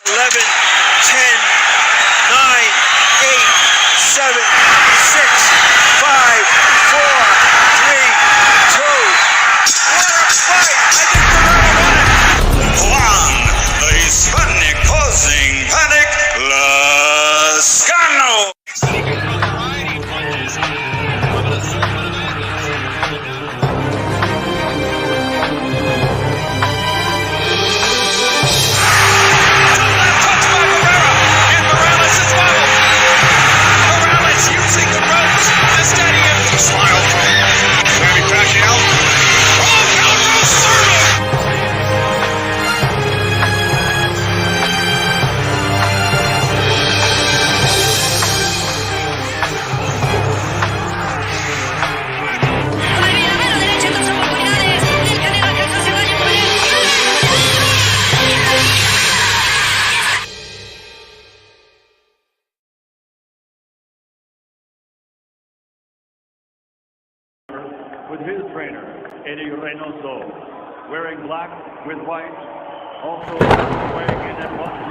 11, 10, 9, 8, 7, 6, 5, 4, 3, 2. What a fight! I think Canelo won it. Juan, the Hispanic causing panic, Lascano. With his trainer, Eddie Reynoso, wearing black with white, also weighing in at 167.6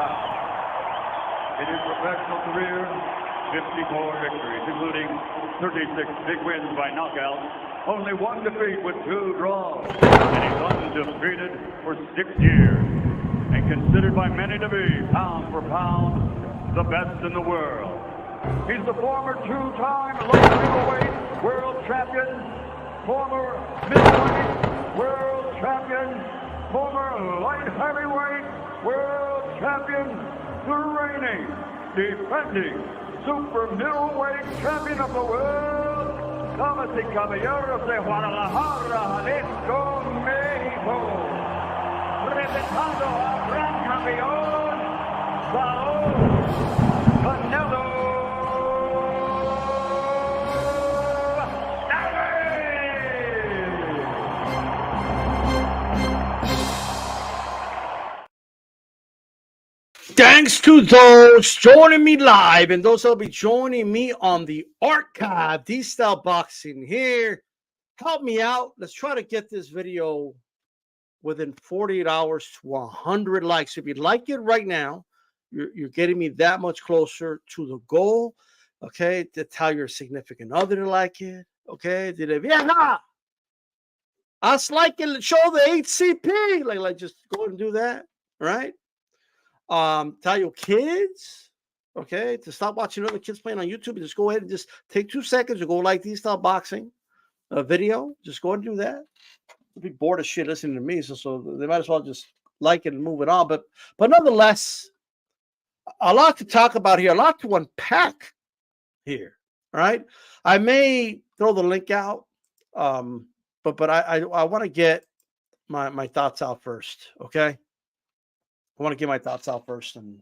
pounds. In his professional career, 54 victories, including 36 big wins by knockout, only one defeat with 2 draws, and he's undefeated for 6 years, and considered by many to be, pound for pound, the best in the world. He's the former 2-time light middleweight world champion, former middleweight world champion, former light heavyweight world champion, the reigning, defending super middleweight champion of the world, damas y caballeros de Guadalajara, Jalisco, México, representando al gran campeón, Saúl Canelo. Thanks to those joining me live and those that'll be joining me on the archive, D-Style Boxing here. Help me out. Let's try to get this video within 48 hours to 100 likes. If you like it right now, you're getting me that much closer to the goal. Okay, to tell your significant other to like it. Okay, vieja, us like it, show the HCP. Like just go ahead and do that, right? Tell your kids, okay, to stop watching other kids playing on YouTube. Just go ahead and just take 2 seconds to go like D-Style Boxing video. Just go ahead and do that. They'll be bored of shit listening to me, so they might as well just like it and move it on. But nonetheless, a lot to talk about here, a lot to unpack here. All right, I may throw the link out, but I want to get my thoughts out first, okay? I want to get my thoughts out first and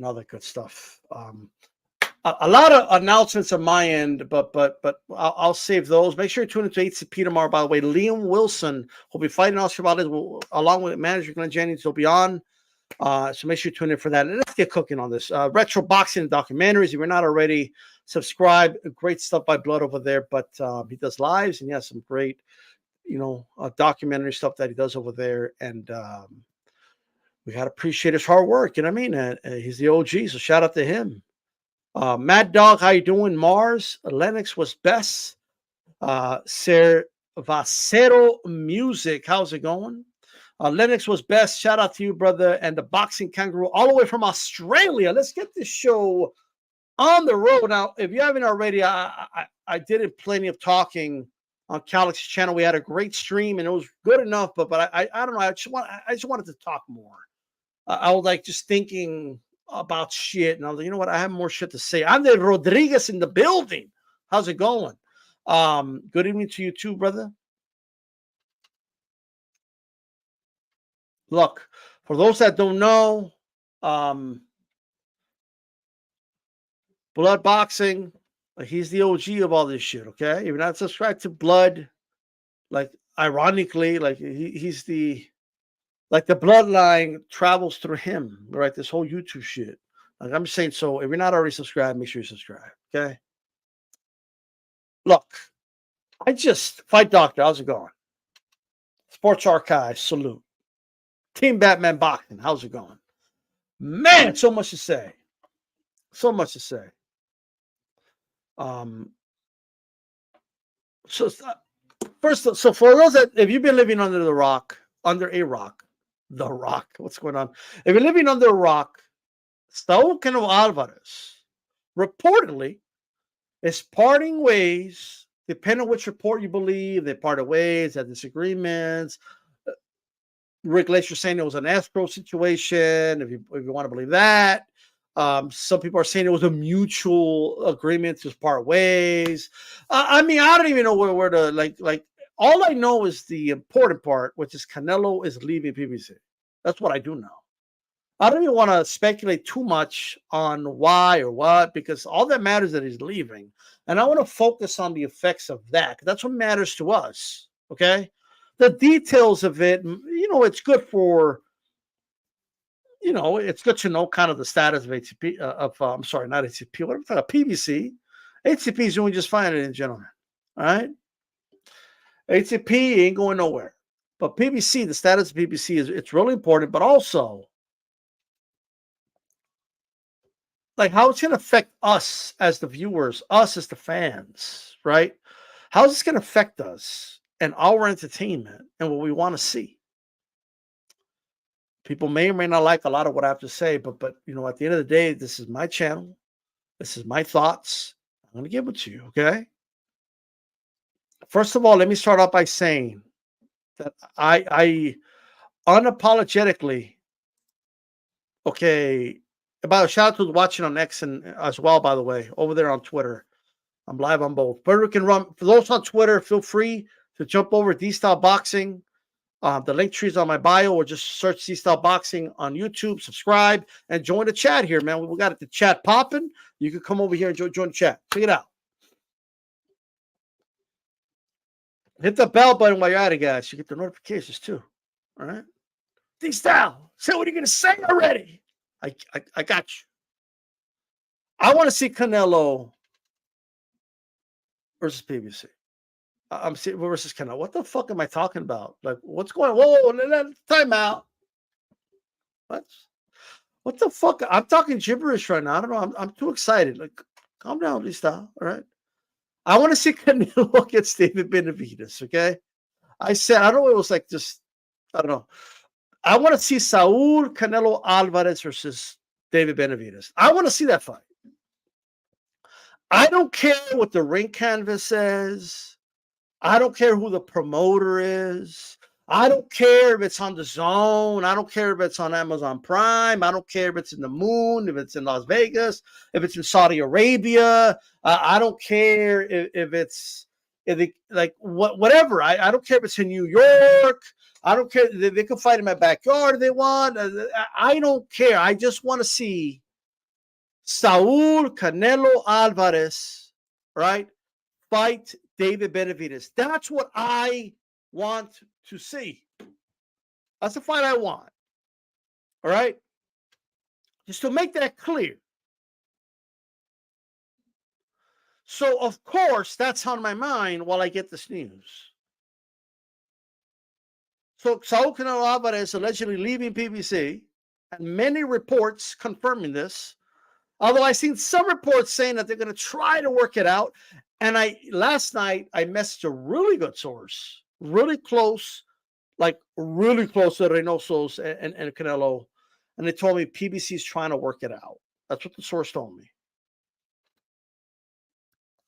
all that good stuff. A lot of announcements on my end, but I'll save those. Make sure you tune into HCP tomorrow. By the way, Liam Wilson will be fighting Oscar Valdez along with manager Glenn Jennings. He'll be on. So make sure you tune in for that. And let's get cooking on this. Retro boxing and documentaries. If you're not already subscribed, great stuff by Blood over there. But he does lives and he has some great, documentary stuff that he does over there. And we got to appreciate his hard work. You know what I mean? He's the OG, so shout out to him. Mad Dog, how you doing? Mars, Lennox was best. Cervacero Music, how's it going? Lennox was best. Shout out to you, brother. And the Boxing Kangaroo, all the way from Australia. Let's get this show on the road. Now, if you haven't already, I did plenty of talking on Calix's channel. We had a great stream, and it was good enough. But I don't know. I just wanted to talk more. I was like just thinking about shit, and I was like, you know what? I have more shit to say. Andre Rodriguez in the building. How's it going? Good evening to you too, brother. Look, for those that don't know, Blood Boxing, he's the OG of all this shit. Okay, if you're not subscribed to Blood, like ironically, like he's the. Like the bloodline travels through him, right? This whole YouTube shit. Like I'm just saying, so if you're not already subscribed, make sure you subscribe. Okay. Look, Fight Doctor, how's it going? Sports Archive, salute. Team Batman Boxing. How's it going? Man, so much to say. So much to say. So first, so for those that, if you've been living under a rock, what's going on? If you're living under a rock, Saul Canelo Alvarez reportedly is parting ways, depending on which report you believe. They parted ways, had disagreements. Rick Glacier saying it was an escrow situation, if you want to believe that. Some people are saying it was a mutual agreement to part ways. I mean, I don't even know where to like. All I know is the important part, which is Canelo is leaving PBC. That's what I do know. I don't even want to speculate too much on why or what, because all that matters is that he's leaving. And I want to focus on the effects of that. That's what matters to us. Okay. The details of it, it's good for, it's good to know kind of the status of ATP, I'm sorry, not ATP, what am I talking about? PBC. ATP is doing just fine, ladies and gentlemen. All right. ATP ain't going nowhere. But PBC, the status of PBC it's really important, but also like how it's going to affect us as the viewers, us as the fans, right? How's this going to affect us and our entertainment and what we want to see? People may or may not like a lot of what I have to say, but at the end of the day, this is my channel. This is my thoughts. I'm going to give it to you, okay? First of all, let me start off by saying that I unapologetically, okay, about a shout out to watching on X and as well, by the way, over there on Twitter. I'm live on both. Puerto Rican Rum. For those on Twitter, feel free to jump over D-Style Boxing. The link tree is on my bio, or just search D-Style Boxing on YouTube, subscribe, and join the chat here, man. We got the chat popping. You can come over here and join the chat. Check it out. Hit the bell button while you're at it, guys. You get the notifications too. All right? D-Style, say what are you going to say already? I got you. I want to see Canelo versus PBC. I'm seeing versus Canelo. What the fuck am I talking about? Like, what's going on? Whoa, time out. What the fuck? I'm talking gibberish right now. I don't know. I'm too excited. Like, calm down, D-Style. All right. I want to see Canelo against David Benavidez. Okay. I said, I don't know. It was like just, I don't know. I want to see Saul Canelo Alvarez versus David Benavidez. I want to see that fight. I don't care what the ring canvas says. I don't care who the promoter is. I don't care if it's on the Zone. I don't care if it's on Amazon Prime. I don't care if it's in the Moon, if it's in Las Vegas, if it's in Saudi Arabia. I don't care if it's whatever. I don't care if it's in New York. I don't care. They can fight in my backyard if they want. I don't care. I just want to see Saul Canelo Alvarez, right, fight David Benavidez. That's what I want to see. That's the fight I want. All right? Just to make that clear. So, of course, that's on my mind while I get this news. So, Saul Canelo Alvarez allegedly leaving PBC, and many reports confirming this. Although I've seen some reports saying that they're going to try to work it out. And last night, I messaged a really good source, really close to Reynoso's and Canelo. And they told me PBC is trying to work it out. That's what the source told me.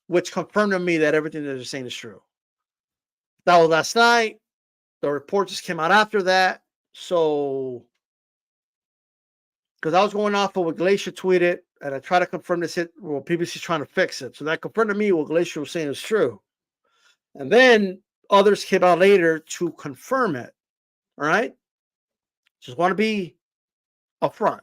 Which confirmed to me that everything that they're saying is true. That was last night. The report just came out after that. So, because I was going off of what Glacier tweeted, and I tried to confirm this, PBC's trying to fix it. So that confirmed to me what Glacier was saying is true. And then others came out later to confirm it. All right? Just want to be upfront.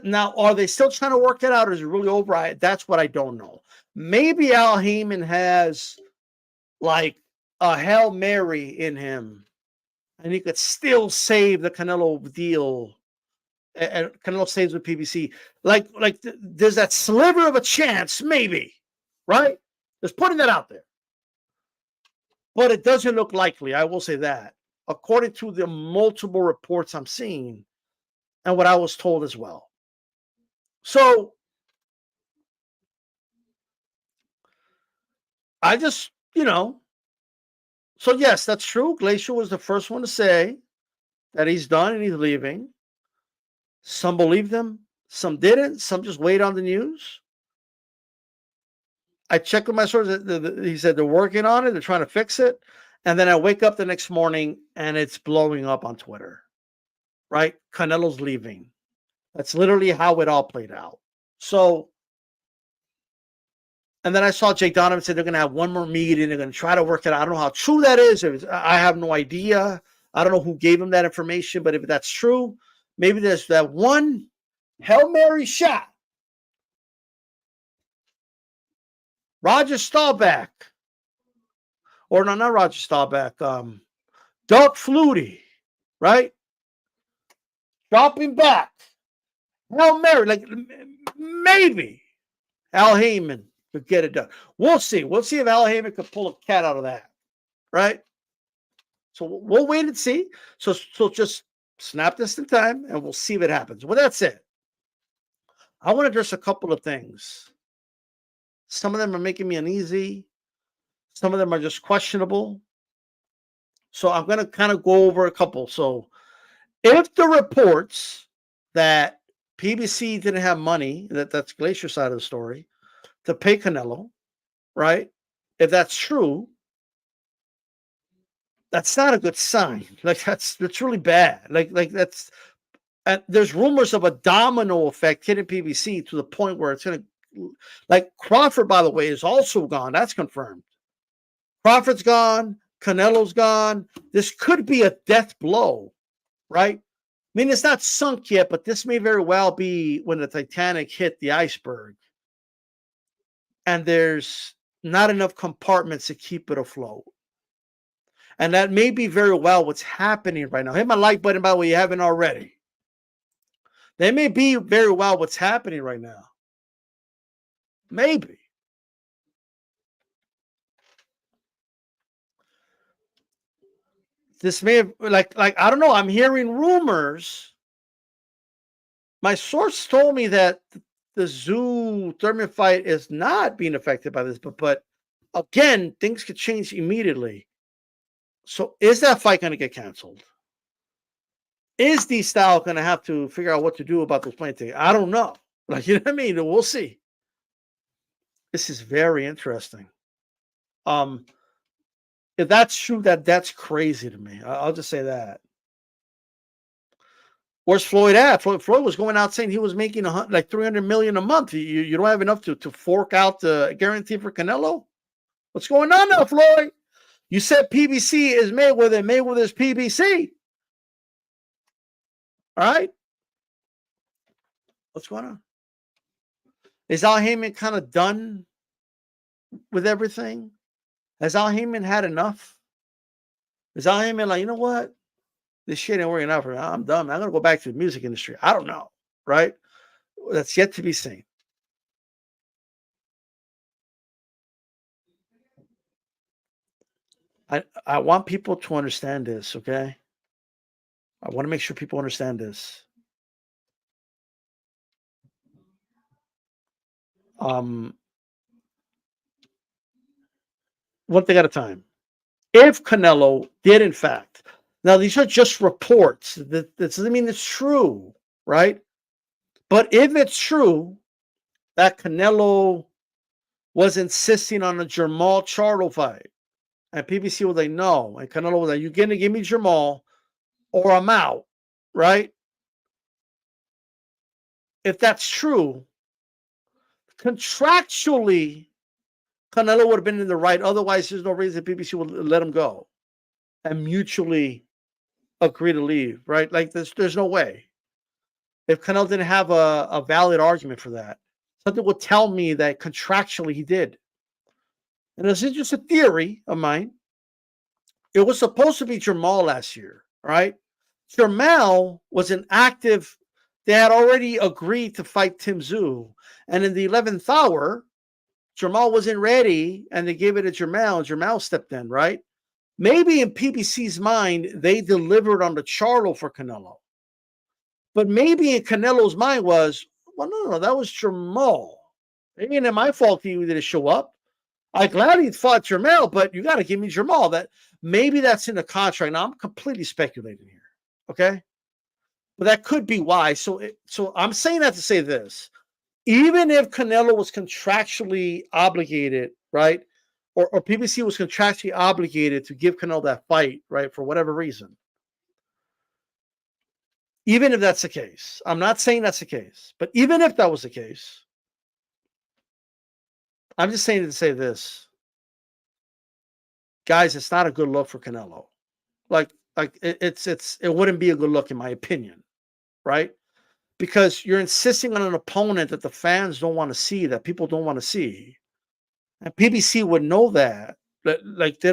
Now, are they still trying to work it out, or is it really over? That's what I don't know. Maybe Al Heyman has like a Hail Mary in him, and he could still save the Canelo deal, and Canelo stays with PBC. Like there's that sliver of a chance, maybe, right? Just putting that out there. But it doesn't look likely. I will say that. according to the multiple reports I'm seeing and what I was told as well. So I just, so yes, that's true. Glacier was the first one to say that he's done and he's leaving. Some believed him, some didn't, some just wait on the news. I checked with my sources. He said they're working on it, they're trying to fix it. And then I wake up the next morning and it's blowing up on Twitter, right? Canelo's leaving. That's literally how it all played out. So, and then I saw Jake Donovan said they're going to have one more meeting. They're going to try to work it out. I don't know how true that is. I have no idea. I don't know who gave him that information, but if that's true, maybe there's that one Hail Mary shot. Roger Staubach. Or no, not Roger Staubach. Doug Flutie, right? Dropping back. Hail Mary. Like, maybe Al Heyman could get it done. We'll see. We'll see if Al Heyman could pull a cat out of that, right? So we'll wait and see. So just snap this in time, and we'll see if it happens. Well, that's it. I want to address a couple of things. Some of them are making me uneasy. Some of them are just questionable. So I'm going to kind of go over a couple. So if the reports that PBC didn't have money, that's Glacier's side of the story, to pay Canelo, right? If that's true, that's not a good sign. Like that's really bad. Like that's there's rumors of a domino effect hitting PBC to the point where it's going to, like Crawford, by the way, is also gone. That's confirmed. Crawford's gone. Canelo's gone. This could be a death blow, right? I mean, it's not sunk yet, but this may very well be when the Titanic hit the iceberg and there's not enough compartments to keep it afloat. And that may be very well what's happening right now. Hit my like button, by the way, you haven't already. That may be very well what's happening right now. Maybe. This may have, like I don't know, I'm hearing rumors. My source told me that the Zoo Thurman fight is not being affected by this, but again, things could change immediately. So is that fight going to get canceled? Is D-Style going to have to figure out what to do about those plane tickets? I don't know. Like, you know what I mean? We'll see. This is very interesting. If that's true, that's crazy to me. I'll just say that. Where's Floyd at? Floyd was going out saying he was making like $300 million a month. You don't have enough to fork out the guarantee for Canelo? What's going on now, Floyd? You said PBC is Mayweather. Mayweather's PBC. All right. What's going on? Is Al Heyman kind of done with everything? Has Al Heyman had enough? Is Al Heyman like, you know what? This shit ain't working out for me. I'm done. I'm going to go back to the music industry. I don't know. Right? That's yet to be seen. I want people to understand this, okay? I want to make sure people understand this. One thing at a time. If Canelo did, in fact, now these are just reports. That doesn't mean it's true, right? But if it's true that Canelo was insisting on a Jermall Charlo fight, and PBC was like, no, and Canelo was like, you're going to give me Jermall or I'm out, right? If that's true, contractually, Canelo would have been in the right. Otherwise, there's no reason PBC would let him go and mutually agree to leave, right? Like there's no way. If Canelo didn't have a valid argument for that, something would tell me that contractually he did. And this is just a theory of mine. It was supposed to be Jermall last year, right? Jermall was an active. They had already agreed to fight Tim Tszyu. And in the 11th hour, Jermall wasn't ready, and they gave it to Jermall, and Jermall stepped in, right? maybe in PBC's mind, they delivered on the Charlo for Canelo. But maybe in Canelo's mind was, well, no, that was Jamal. It ain't my fault he didn't show up. I'm glad he fought Jamal, but you got to give me Jamal. That maybe that's in the contract. Now I'm completely speculating here, okay? But that could be why. So I'm saying that to say this: even if Canelo was contractually obligated, right, or PBC was contractually obligated to give Canelo that fight, right, for whatever reason, even if that's the case, I'm not saying that's the case, but even if that was the case, I'm just saying to say this, guys, it's not a good look for Canelo. Like it wouldn't be a good look in my opinion, right? Because you're insisting on an opponent that the fans don't want to see, that people don't want to see, and PBC would know that. Like they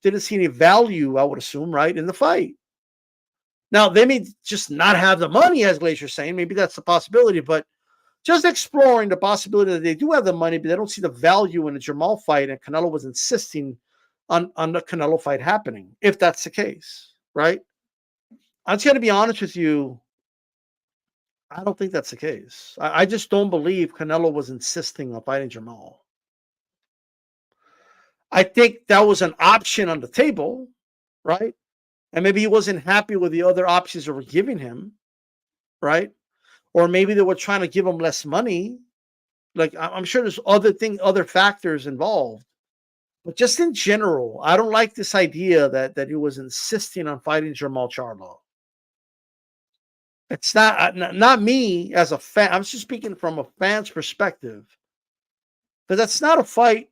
didn't see any value, I would assume, right, in the fight. Now they may just not have the money, as Glacier's saying. Maybe that's the possibility, but just exploring the possibility that they do have the money, but they don't see the value in a Jamal fight, and Canelo was insisting on the Canelo fight happening, if that's the case, right? I'm just going to be honest with you. I don't think that's the case. I just don't believe Canelo was insisting on fighting Jamal. I think that was an option on the table, right? And maybe he wasn't happy with the other options that were giving him, right? Or maybe they were trying to give him less money. Like, I'm sure there's other factors involved. But just in general, I don't like this idea that he was insisting on fighting Jamal Charlo. It's not me as a fan. I'm just speaking from a fan's perspective. But that's not a fight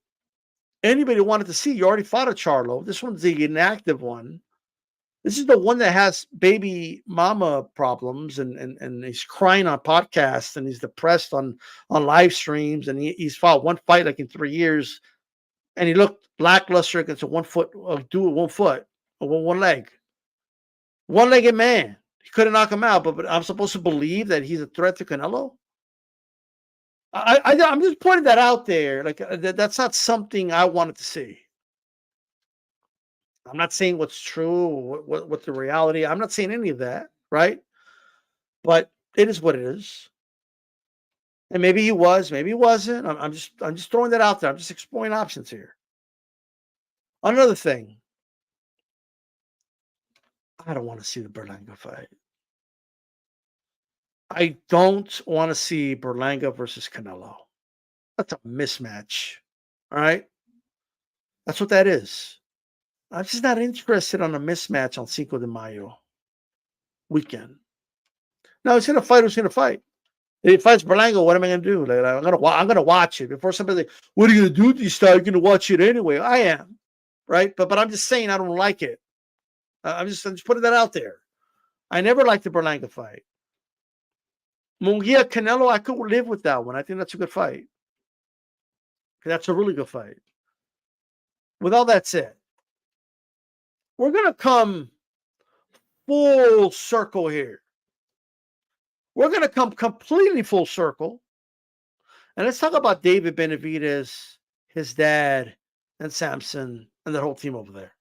anybody wanted to see. You already fought a Charlo. This one's the inactive one. This is the one that has baby mama problems and he's crying on podcasts and he's depressed on live streams, and he's fought one fight like in 3 years, and he looked lackluster against a one leg-legged man. He couldn't knock him out, but I'm supposed to believe that he's a threat to Canelo? I'm just pointing that out there. Like that's not something I wanted to see. I'm not saying what's true, what the reality. I'm not saying any of that, right? But it is what it is. And maybe he was, maybe he wasn't. I'm just throwing that out there. I'm just exploring options here. Another thing, I don't want to see the Berlanga fight. I don't want to see Berlanga versus Canelo. That's a mismatch. All right? That's what that is. I'm just not interested on a mismatch on Cinco de Mayo weekend. No, he's going to fight. Who's going to fight? If he fights Berlanga, what am I going to do? Like, I'm gonna watch it before somebody. Like, what are you going to do with this style? You're going to watch it anyway. I am, right? But I'm just saying I don't like it. I'm just putting that out there. I never liked the Berlanga fight. Munguia Canelo, I could live with that one. I think that's a good fight. That's a really good fight. With all that said, we're going to come full circle here. We're going to come completely full circle. And let's talk about David Benavidez, his dad, and Samson, and the whole team over there.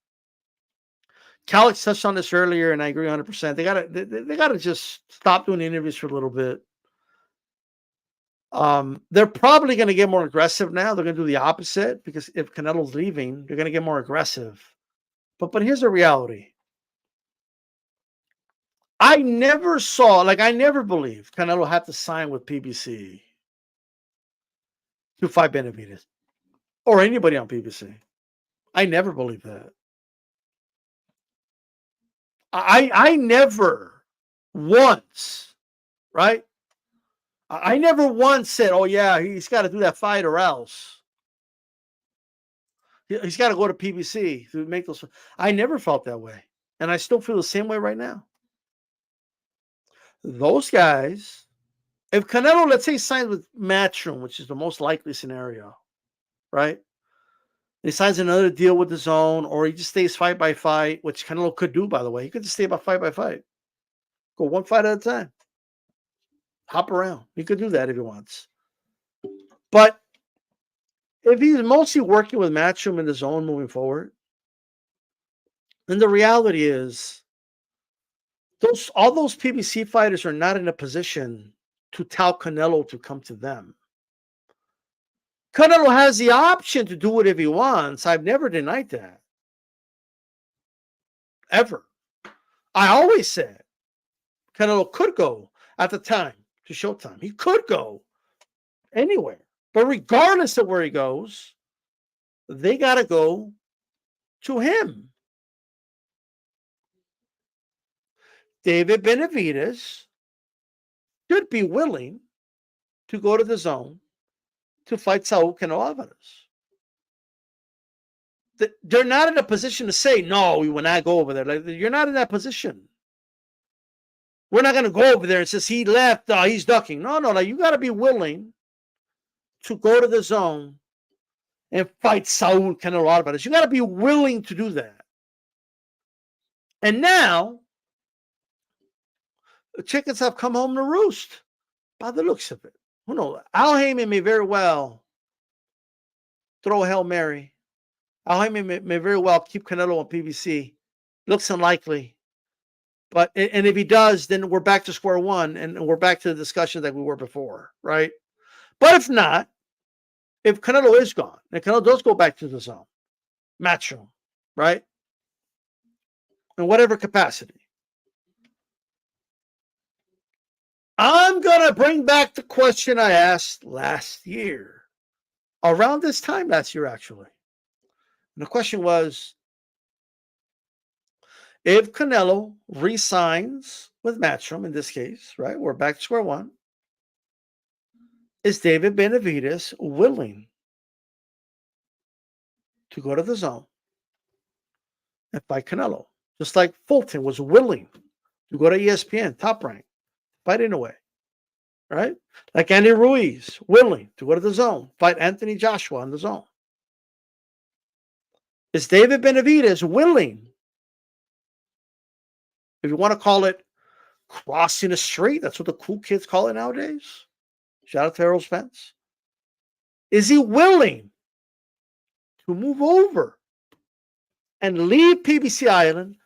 Calix touched on this earlier, and I agree 100%. They gotta just stop doing interviews for a little bit. They're probably going to get more aggressive now. They're going to do the opposite, because if Canelo's leaving, they're going to get more aggressive. But here's the reality. I never believed Canelo had to sign with PBC to fight Benavidez or anybody on PBC. I never believed that. I never once, right? I never once said, oh, yeah, he's got to do that fight or else. He's got to go to PBC to make those. I never felt that way. And I still feel the same way right now. Those guys, if Canelo, let's say, signs with Matchroom, which is the most likely scenario, right? He signs another deal with the Zone, or he just stays fight by fight, which Canelo could do, by the way. He could just stay about fight by fight. Go one fight at a time. Hop around. He could do that if he wants. But if he's mostly working with Matchroom in the Zone moving forward, And the reality is, all those PBC fighters are not in a position to tell Canelo to come to them. Canelo has the option to do whatever he wants. I've never denied that. Ever. I always said Canelo could go at the time to Showtime. He could go anywhere. But regardless of where he goes, they got to go to him. David Benavidez should be willing to go to the zone to fight Saul Canelo Alvarez. They're not in a position to say, no, we will not go over there. Like, you're not in that position. We're not going to go over there and says he left, he's ducking. No, like, you got to be willing to go to the zone and fight Saul Canelo Alvarez. You got to be willing to do that. And now, the chickens have come home to roost by the looks of it. Who knows? Al Heyman may very well throw a Hail Mary. Al Heyman may very well keep Canelo on PBC. Looks unlikely. And if he does, then we're back to square one and we're back to the discussion that we were before, right? But if not, if Canelo is gone, and Canelo does go back to the zone, match him, right? In whatever capacity. I'm going to bring back the question I asked last year. Around this time last year, actually. And the question was, if Canelo re-signs with Matchroom, in this case, right, we're back to square one, is David Benavidez willing to go to the zone and fight Canelo? Just like Fulton was willing to go to ESPN, Top Rank, fight Inoue, right? Like Andy Ruiz, willing to go to the zone, fight Anthony Joshua in the zone. Is David Benavidez willing, if you want to call it crossing the street, that's what the cool kids call it nowadays. Shout out to Errol Spence. Is he willing to move over and leave PBC Island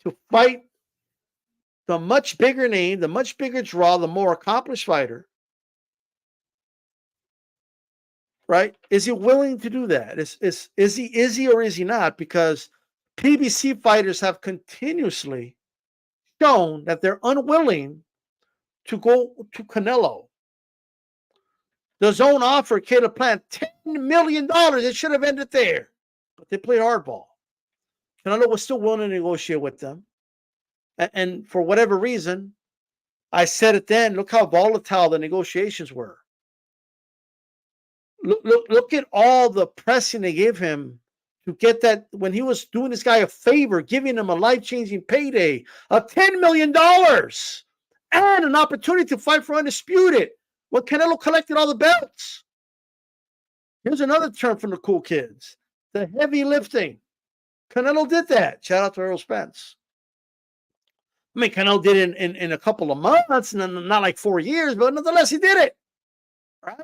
to fight the much bigger name, the much bigger draw, the more accomplished fighter? Right? Is he willing to do that? Is he or is he not? Because PBC fighters have continuously shown that they're unwilling to go to Canelo. The zone offered Caleb Plant $10 million. It should have ended there. But they played hardball. Canelo was still willing to negotiate with them. And for whatever reason, I said it then, look how volatile the negotiations were. Look at all the pressing they gave him to get that, when he was doing this guy a favor, giving him a life-changing payday of $10 million and an opportunity to fight for Undisputed when Canelo collected all the belts. Here's another term from the cool kids, the heavy lifting. Canelo did that. Shout out to Errol Spence. I mean, Canelo did it in a couple of months, and not like 4 years, but nonetheless, he did it. Right?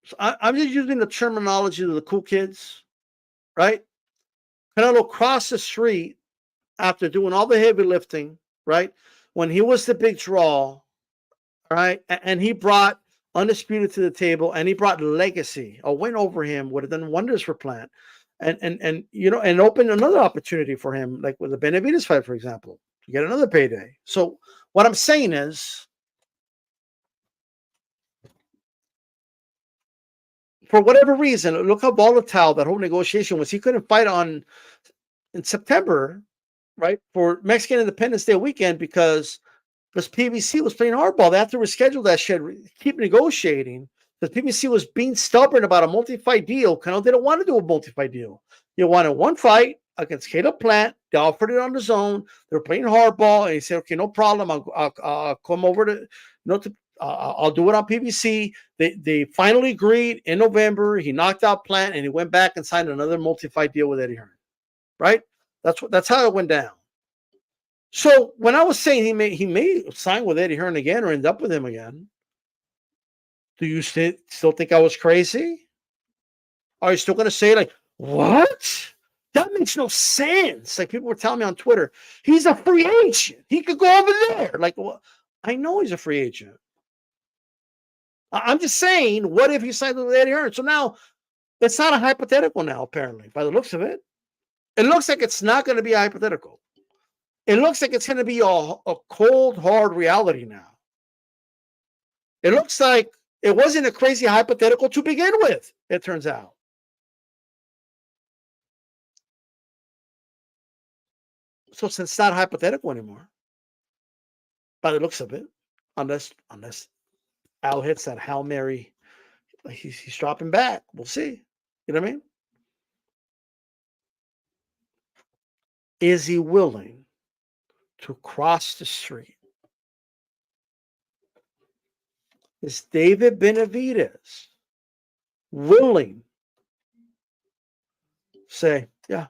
So I'm just using the terminology of the cool kids, right? Canelo crossed the street after doing all the heavy lifting, right? When he was the big draw, right? And he brought Undisputed to the table, and he brought legacy. A win over him would have done wonders for Plant, and you know, and opened another opportunity for him, like with the Benavidez fight, for example, to get another payday. So what I'm saying is, for whatever reason, look how volatile that whole negotiation was. He couldn't fight in September, right, for Mexican Independence Day weekend because PBC was playing hardball. They had to reschedule that shit, keep negotiating, because PBC was being stubborn about a multi-fight deal. Canelo didn't want to do a multi-fight deal. He wanted one fight against Caleb Plant. They offered it on the zone. They were playing hardball, and he said, "Okay, no problem. I'll come over to, I'll do it on PBC." They finally agreed in November. He knocked out Plant, and he went back and signed another multi-fight deal with Eddie Hearn. Right? That's how it went down. So when I was saying he may sign with Eddie Hearn again or end up with him again, Do you still think I was crazy? Are you still going to say, like, what? That makes no sense. Like, people were telling me on Twitter, he's a free agent. He could go over there. Like, well, I know he's a free agent. I'm just saying, what if he signed with Eddie Hearn? So now it's not a hypothetical now, apparently, by the looks of it. It looks like it's not going to be a hypothetical. It looks like it's going to be a cold, hard reality now. It looks like it wasn't a crazy hypothetical to begin with, it turns out. So it's not hypothetical anymore, by the looks of it, unless Al hits that Hail Mary, like he's dropping back. We'll see. You know what I mean? Is he willing to cross the street? Is David Benavidez willing to say, yeah,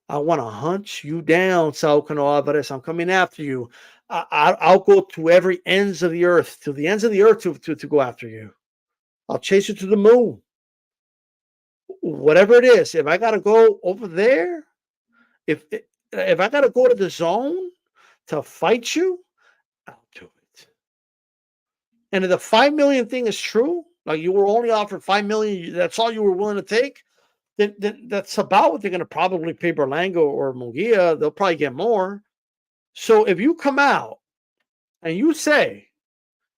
I want to hunt you down, Saul Canelo Alvarez. I'm coming after you. I'll go to every ends of the earth, to the ends of the earth to go after you. I'll chase you to the moon. Whatever it is, if I got to go over there, if I got to go to the zone to fight you, I'll do it. And if the 5 million thing is true, like you were only offered 5 million, that's all you were willing to take, then that's about what they're going to probably pay Berlanga or Munguia. They'll probably get more. So if you come out and you say,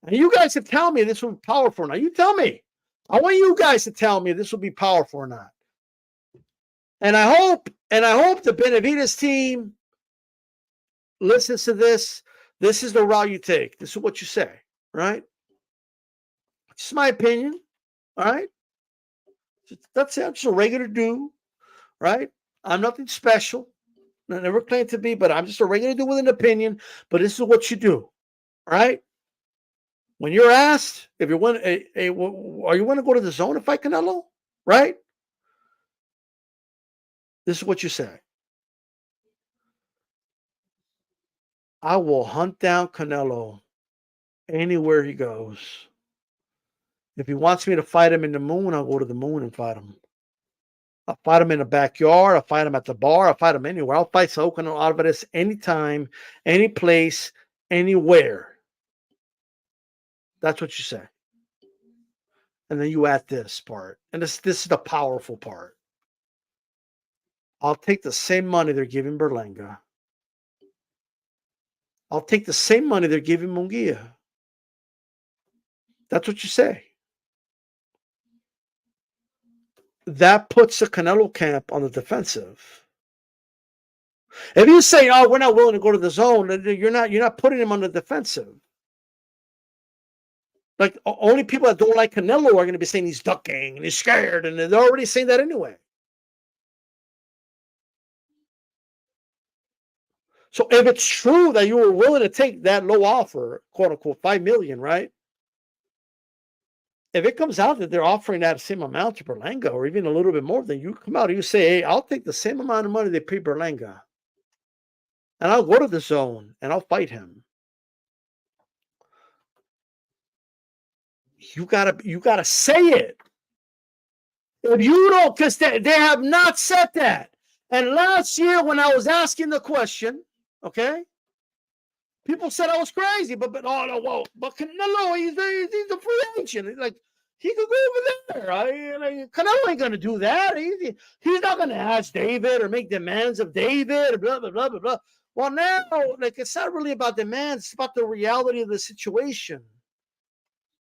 and you guys have tell me this will be powerful or not, you tell me. I want you guys to tell me this will be powerful or not. And I hope the Benavidez team listens to this. This is the route you take. This is what you say, right? It's my opinion, all right? That's just a regular dude, right? I'm nothing special. I never claimed to be, but I'm just a regular dude with an opinion. But this is what you do, all right? When you're asked if you want, are you want to go to the zone to fight Canelo, right? This is what you say. I will hunt down Canelo anywhere he goes. If he wants me to fight him in the moon, I'll go to the moon and fight him. I'll fight him in the backyard. I'll fight him at the bar. I'll fight him anywhere. I'll fight Saul Canelo Alvarez anytime, any place, anywhere. That's what you say. And then you add this part. And this is the powerful part. I'll take the same money they're giving Berlanga. I'll take the same money they're giving Munguia. That's what you say. That puts the Canelo camp on the defensive. If you say, "Oh, we're not willing to go to the zone," you're not putting him on the defensive. Like, only people that don't like Canelo are going to be saying he's ducking and he's scared, and they're already saying that anyway. So if it's true that you were willing to take that low offer, quote unquote, 5 million, right? If it comes out that they're offering that same amount to Berlanga or even a little bit more, then you come out and you say, "Hey, I'll take the same amount of money they pay Berlanga. And I'll go to the zone and I'll fight him." You gotta say it. If you don't, because they have not said that. And last year when I was asking the question, okay, people said I was crazy, but Canelo, he's a free agent. Like, he could go over there. Canelo ain't gonna do that. He's not gonna ask David or make demands of David or blah blah blah blah blah. Well, now, like, it's not really about demands, it's about the reality of the situation.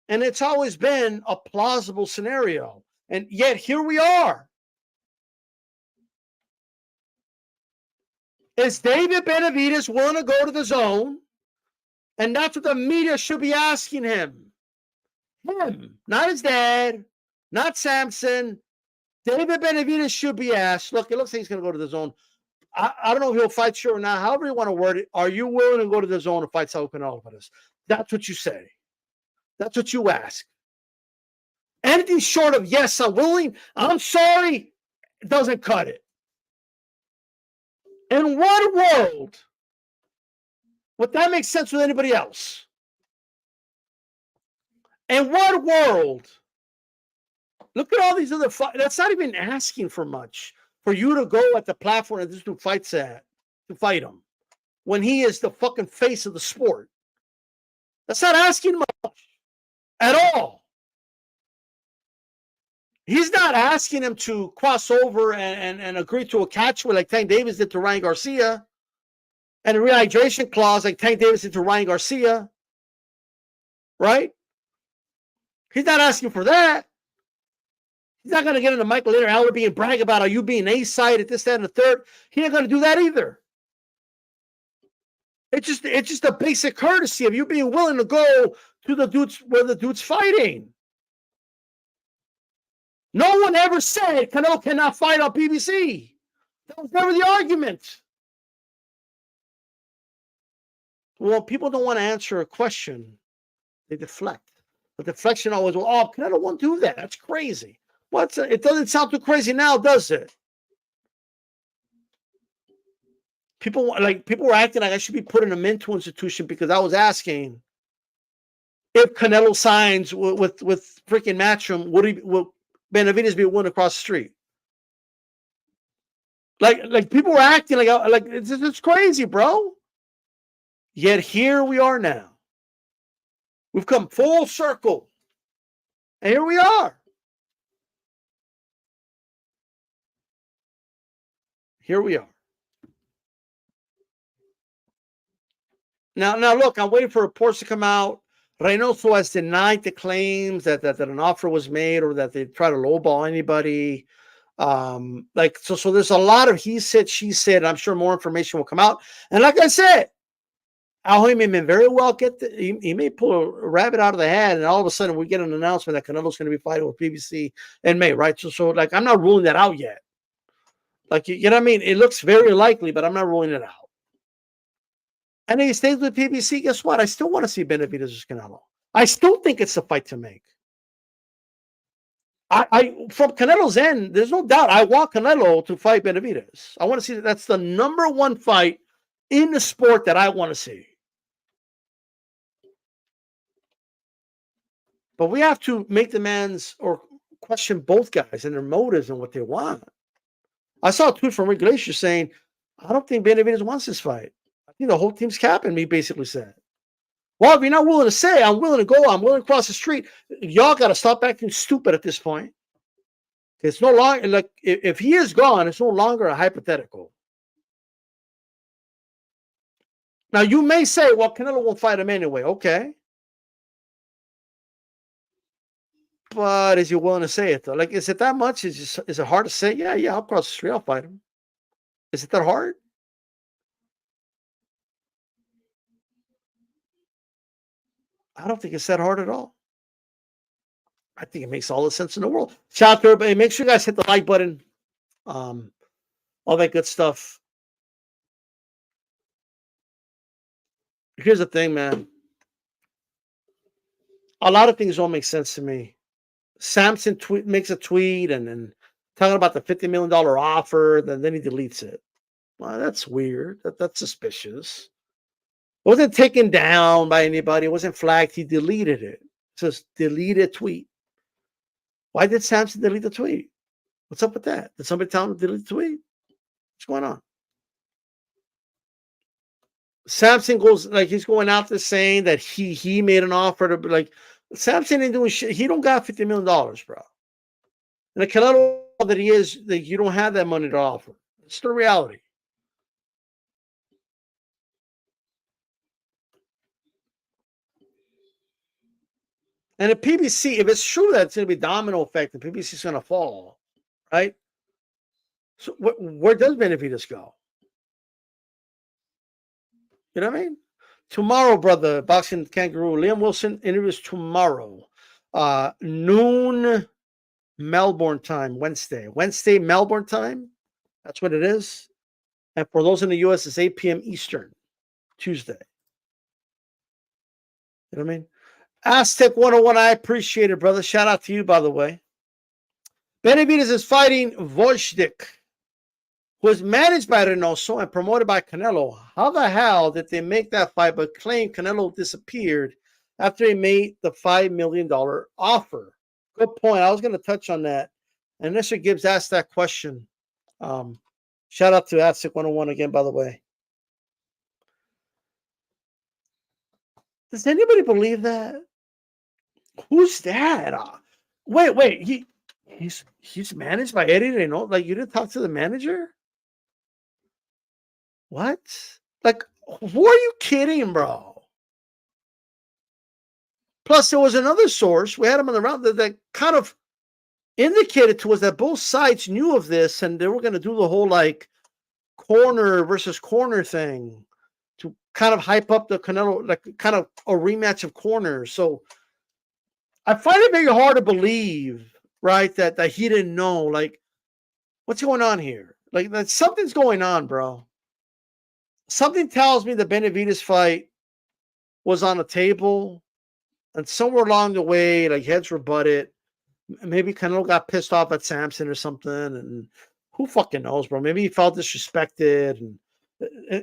And it's always been a plausible scenario. And yet here we are. Is David Benavidez willing to go to the zone? And that's what the media should be asking him. Him, not his dad, not Samson. David Benavidez should be asked. Look, it looks like he's going to go to the zone. I don't know if he'll fight you or not. However you want to word it, are you willing to go to the zone and fight Saul Canelo Alvarez? That's what you say. That's what you ask. Anything short of yes, I'm willing, I'm sorry, it doesn't cut it. In what world would that make sense with anybody else? In what world? Look at all these other fights. That's not even asking for much for you to go at the platform that this dude fights at to fight him when he is the fucking face of the sport. That's not asking much at all. He's not asking him to cross over and agree to a catchweight like Tank Davis did to Ryan Garcia and a rehydration clause like Tank Davis did to Ryan Garcia. Right? He's not asking for that. He's not going to get into Michael Leonard Ellerbe and brag about, are you being A-sided, this, that, and the third. He ain't going to do that either. It's just a basic courtesy of you being willing to go to the dudes where the dude's fighting. No one ever said Canelo cannot fight on PBC. That was never the argument. Well, people don't want to answer a question. They deflect. The deflection always, well, oh, Canelo won't do that. That's crazy. It doesn't sound too crazy now, does it? People were acting like I should be put in a mental institution because I was asking if Canelo signs with freaking Matchroom, would Benavidez be one across the street? Like people were acting like it's crazy, bro. Yet here we are now. We've come full circle, and here we are. Here we are. Now, look, I'm waiting for reports to come out. Reynoso has denied the claims that an offer was made or that they try to lowball anybody. So there's a lot of he said, she said. I'm sure more information will come out. And like I said, Al may very well he may pull a rabbit out of the hat, and all of a sudden we get an announcement that Canelo's going to be fighting with PBC in May, right? So like I'm not ruling that out yet. Like, you know what I mean? It looks very likely, but I'm not ruling it out. And he stays with PBC. Guess what? I still want to see Benavidez versus Canelo. I still think it's a fight to make. From Canelo's end, there's no doubt. I want Canelo to fight Benavidez. I want to see that's the number one fight in the sport that I want to see. But we have to make demands or question both guys and their motives and what they want. I saw a tweet from Rick Glacier saying, I don't think Benavidez wants this fight. I think the whole team's capping me, basically said. Well, if you're not willing to say, I'm willing to go, I'm willing to cross the street, y'all got to stop acting stupid at this point. It's no longer, like, if he is gone, it's no longer a hypothetical. Now, you may say, well, Canelo won't fight him anyway. Okay. But is he willing to say it, though? Like, is it that much? Is it hard to say? Yeah, I'll cross the street. I'll fight him. Is it that hard? I don't think it's that hard at all. I think it makes all the sense in the world. Shout out to everybody. Make sure you guys hit the like button. All that good stuff. Here's the thing, man. A lot of things don't make sense to me. Samson makes a tweet and then talking about the $50 million offer, then he deletes it. Well, that's weird. That's suspicious. It wasn't taken down by anybody. It wasn't flagged. He deleted it. It says deleted tweet. Why did Samson delete the tweet? What's up with that? Did somebody tell him to delete the tweet? What's going on? Samson goes like he's going out there saying that he made an offer to like Samson ain't doing shit. He don't got $50 million, bro. And the Canelo that he is, like, you don't have that money to offer. It's the reality. And the PBC, if it's true that it's going to be domino effect, the PBC is going to fall, right? So where does Benavidez go? You know what I mean? Tomorrow, brother, Boxing Kangaroo, Liam Wilson interviews tomorrow. Noon Melbourne time, Wednesday. Wednesday, Melbourne time. That's what it is. And for those in the U.S., it's 8 p.m. Eastern, Tuesday. You know what I mean? Aztec 101, I appreciate it, brother. Shout out to you, by the way. Benavidez is fighting Wojcik, who is managed by Reynoso and promoted by Canelo. How the hell did they make that fight but claim Canelo disappeared after he made the $5 million offer. Good point. I was going to touch on that. And Mr. Gibbs asked that question. Shout out to ASIC 101 again, by the way. Does anybody believe that? Who's that? Wait. He's managed by Eddie Reynoso. Like, you didn't talk to the manager? What? Like, who are you kidding, bro? Plus, there was another source. We had him on the round that kind of indicated to us that both sides knew of this, and they were going to do the whole like corner versus corner thing to kind of hype up the Canelo, like kind of a rematch of corners. So I find it very hard to believe, right, that he didn't know. Like, what's going on here? Like, something's going on, bro. Something tells me the Benavidez fight was on the table, and somewhere along the way, like, heads were butted. Maybe Canelo got pissed off at Samson or something, and who fucking knows, bro? Maybe he felt disrespected, and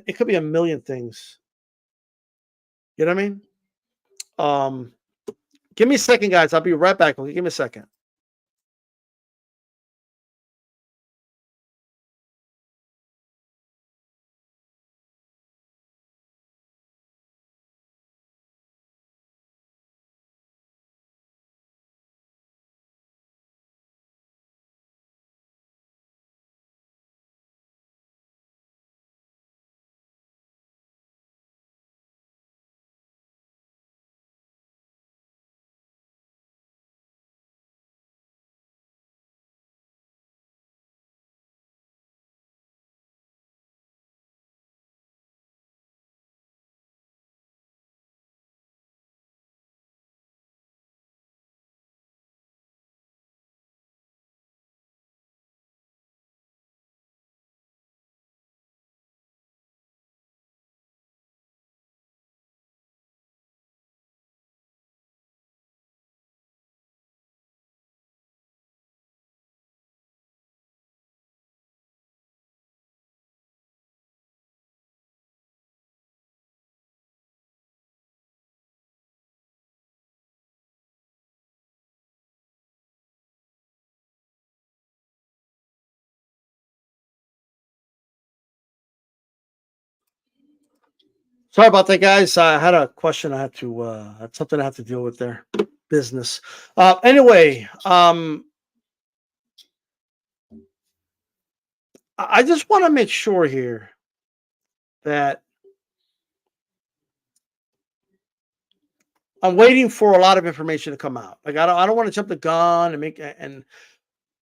it could be a million things. You know what I mean? Give me a second, guys. I'll be right back. Okay, give me a second. Sorry about that, guys. I had a question I had to had something I had to deal with there. Business. Anyway, I just want to make sure here that I'm waiting for a lot of information to come out. Like, I don't want to jump the gun and make and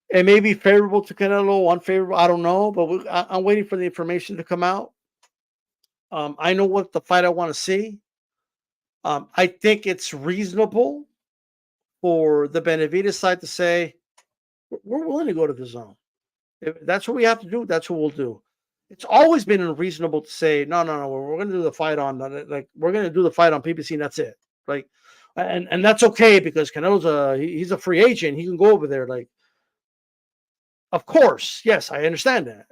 it may be favorable to Canelo, unfavorable. I don't know, but I'm waiting for the information to come out. I know what the fight I want to see. I think it's reasonable for the Benavidez side to say we're willing to go to the zone. If that's what we have to do, that's what we'll do. It's always been unreasonable to say no. We're going to do the fight on like we're going to do the fight on PBC, and that's it. Like, and that's okay because Canelo's he's a free agent. He can go over there. Like, of course, yes, I understand that,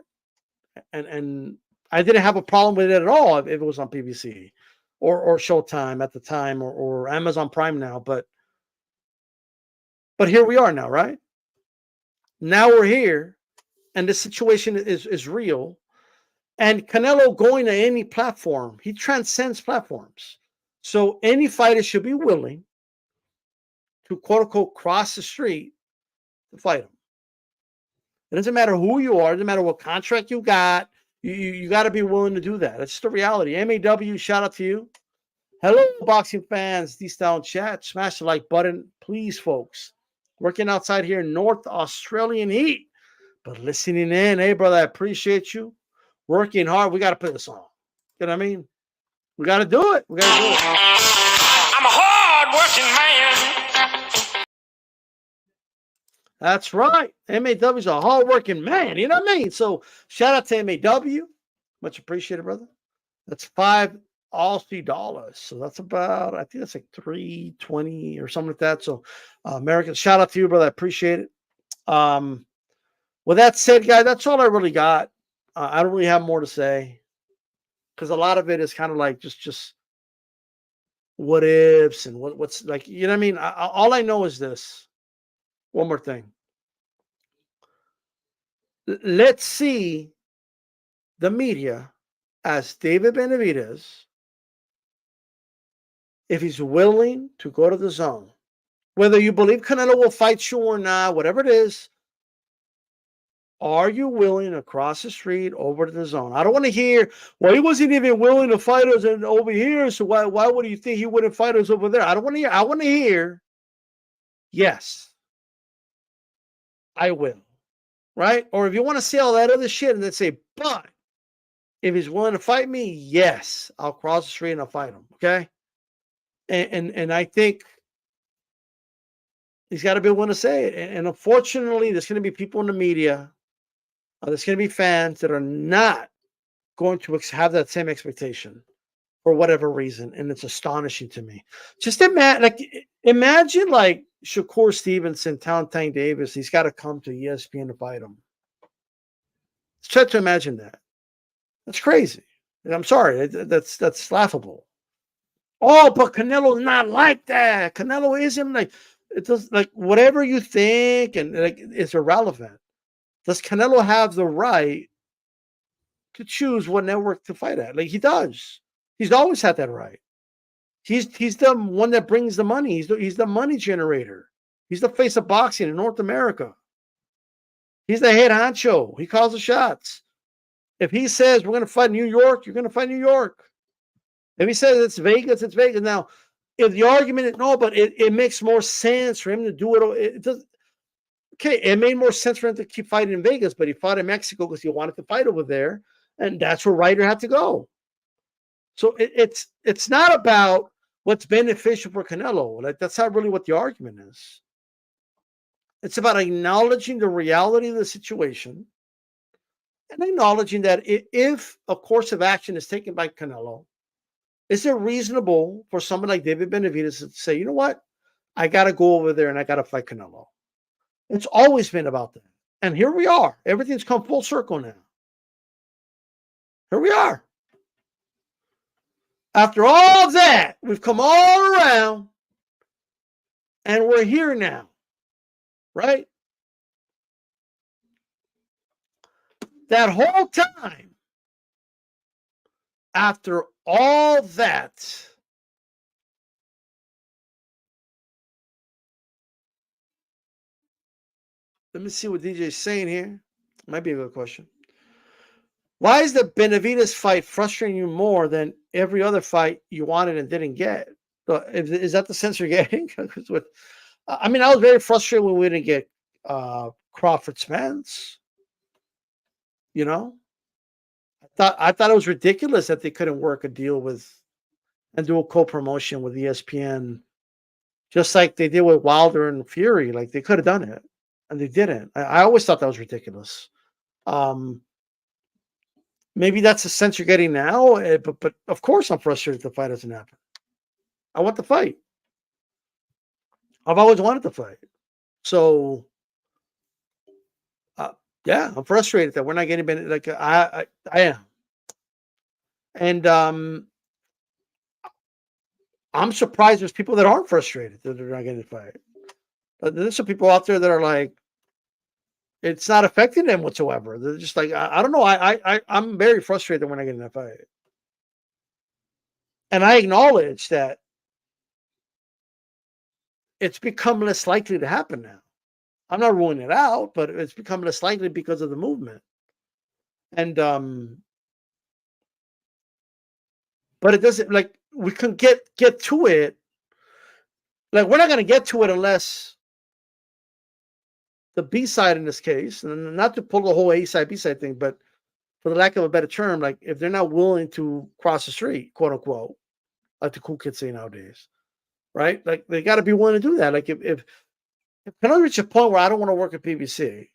and I didn't have a problem with it at all if it was on PBC or Showtime at the time or Amazon Prime now. But here we are now, right? Now we're here, and the situation is real. And Canelo going to any platform, he transcends platforms. So any fighter should be willing to quote unquote cross the street to fight him. It doesn't matter who you are, it doesn't matter what contract you got. You got to be willing to do that. That's the reality. MAW, shout out to you. Hello, boxing fans. D-Style chat. Smash the like button, please, folks. Working outside here in North Australian heat, but listening in. Hey, brother, I appreciate you. Working hard. We got to put this on. You know what I mean? We got to do it. We got to do it. I'm a hard-working man. That's right. MAW's a hard-working man. You know what I mean? So shout out to MAW. Much appreciated, brother. That's $5 Aussie dollars. So that's about, I think that's like $3.20 or something like that. So American, shout out to you, brother. I appreciate it. With that said, guys, that's all I really got. I don't really have more to say because a lot of it is kind of like just what ifs and what's like, you know what I mean? All I know is this. One more thing. Let's see the media as David Benavidez if he's willing to go to the zone. Whether you believe Canelo will fight you or not, whatever it is, are you willing to cross the street over to the zone? I don't want to hear, well, he wasn't even willing to fight us over here, so why would you think he wouldn't fight us over there? I don't want to hear. I want to hear, yes, I will. Right? Or if you want to say all that other shit and then say, but if he's willing to fight me, yes, I'll cross the street and I'll fight him. Okay. And I think he's got to be willing to say it. And unfortunately, there's going to be people in the media, there's going to be fans that are not going to have that same expectation for whatever reason. And it's astonishing to me. Just imagine like Shakur Stevenson, Tank Davis, he's got to come to ESPN to fight him. Try to imagine that. That's crazy. I'm sorry. That's laughable. Oh, but Canelo's not like that. Canelo isn't like it does. Like whatever you think, and like it's irrelevant. Does Canelo have the right to choose what network to fight at? Like he does. He's always had that right. He's the one that brings the money. He's the money generator. He's the face of boxing in North America. He's the head honcho. He calls the shots. If he says we're going to fight New York, you're going to fight New York. If he says it's Vegas, it's Vegas. Now, if the argument is no, but it makes more sense for him to do it. It does. Okay, it made more sense for him to keep fighting in Vegas, but he fought in Mexico because he wanted to fight over there, and that's where Ryder had to go. So it's not about what's beneficial for Canelo. Like that's not really what the argument is. It's about acknowledging the reality of the situation and acknowledging that if a course of action is taken by Canelo, is it reasonable for someone like David Benavidez to say, you know what, I got to go over there and I got to fight Canelo? It's always been about that. And here we are. Everything's come full circle now. Here we are. After all that, we've come all around and we're here now. Right? That whole time, after all that, let me see what DJ is saying here. Might be a good question. Why is the Benavidez fight frustrating you more than every other fight you wanted and didn't get? Is that the sense you're getting? I mean, I was very frustrated when we didn't get Crawford Spence. You know, I thought it was ridiculous that they couldn't work a deal with and do a co-promotion with ESPN, just like they did with Wilder and Fury. Like they could have done it, and they didn't. I always thought that was ridiculous. Maybe that's the sense you're getting now, but of course I'm frustrated the fight doesn't happen. I want the fight. I've always wanted to fight. So, yeah, I'm frustrated that we're not getting like I am. And I'm surprised there's people that aren't frustrated that they're not getting the fight. There's some people out there that are like, it's not affecting them whatsoever. They're just like, I don't know. I'm very frustrated that we're not getting that fight. And I acknowledge that it's become less likely to happen now. I'm not ruling it out, but it's become less likely because of the movement. And but it doesn't, like, we can get to it. Like, we're not going to get to it unless the B side in this case, and not to pull the whole A side, B side thing, but for the lack of a better term, like if they're not willing to cross the street, quote unquote, like the cool kids say nowadays, right? Like they got to be willing to do that. Like if can I reach a point where I don't want to work at PBC,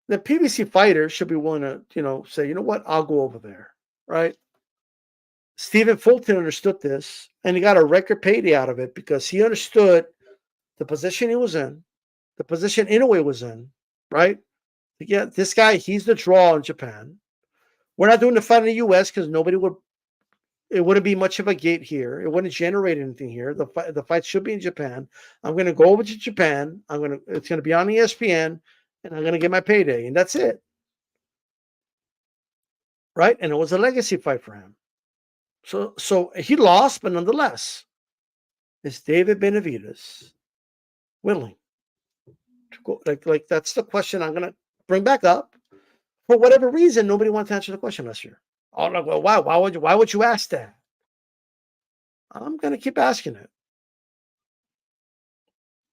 the PBC fighter should be willing to, say, you know what, I'll go over there, right? Stephen Fulton understood this, and he got a record payday out of it because he understood the position he was in, the position Inoue was in, right? Yeah, this guy, he's the draw in Japan. We're not doing the fight in the U.S. because nobody would It wouldn't be much of a gate here. It wouldn't generate anything here. The fight should be in Japan. I'm going to go over to Japan. It's going to be on ESPN, and I'm going to get my payday, and that's it. Right? And it was a legacy fight for him. So he lost, but nonetheless, is David Benavidez willing to go? Like that's the question I'm going to bring back up. For whatever reason, nobody wanted to answer the question last year. Oh, no, well, why would you ask that? I'm going to keep asking it.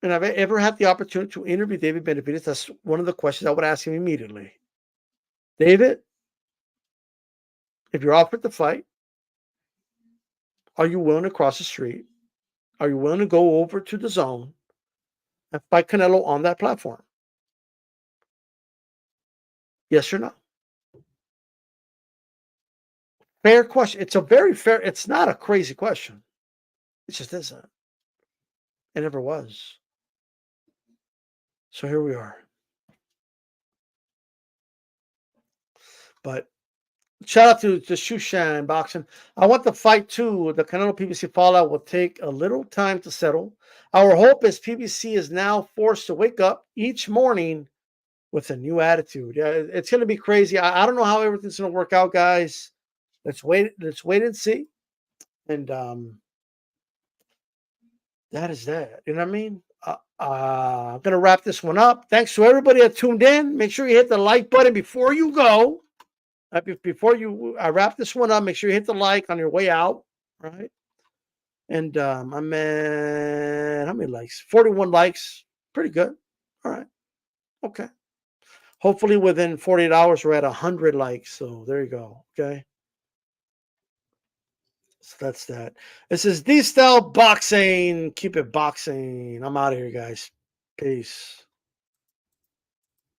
And if I ever had the opportunity to interview David Benavidez, that's one of the questions I would ask him immediately. David, if you're offered the fight, are you willing to cross the street? Are you willing to go over to the zone and fight Canelo on that platform? Yes or no? Fair question. It's a very fair, it's not a crazy question. It just isn't. It never was. So here we are. But shout out to Shushan Boxing. I want the fight too. The Canelo PBC fallout will take a little time to settle. Our hope is PBC is now forced to wake up each morning with a new attitude. It's going to be crazy. I don't know how everything's going to work out, guys. Let's wait and see. And that is that. You know what I mean? I'm going to wrap this one up. Thanks to everybody that tuned in. Make sure you hit the like button before you go. Before you wrap this one up, make sure you hit the like on your way out. Right? And I'm at, how many likes? 41 likes. Pretty good. All right. Okay. Hopefully within 48 hours, we're at 100 likes. So there you go. Okay. So that's that. This is D-Style Boxing. Keep it boxing. I'm out of here, guys. Peace.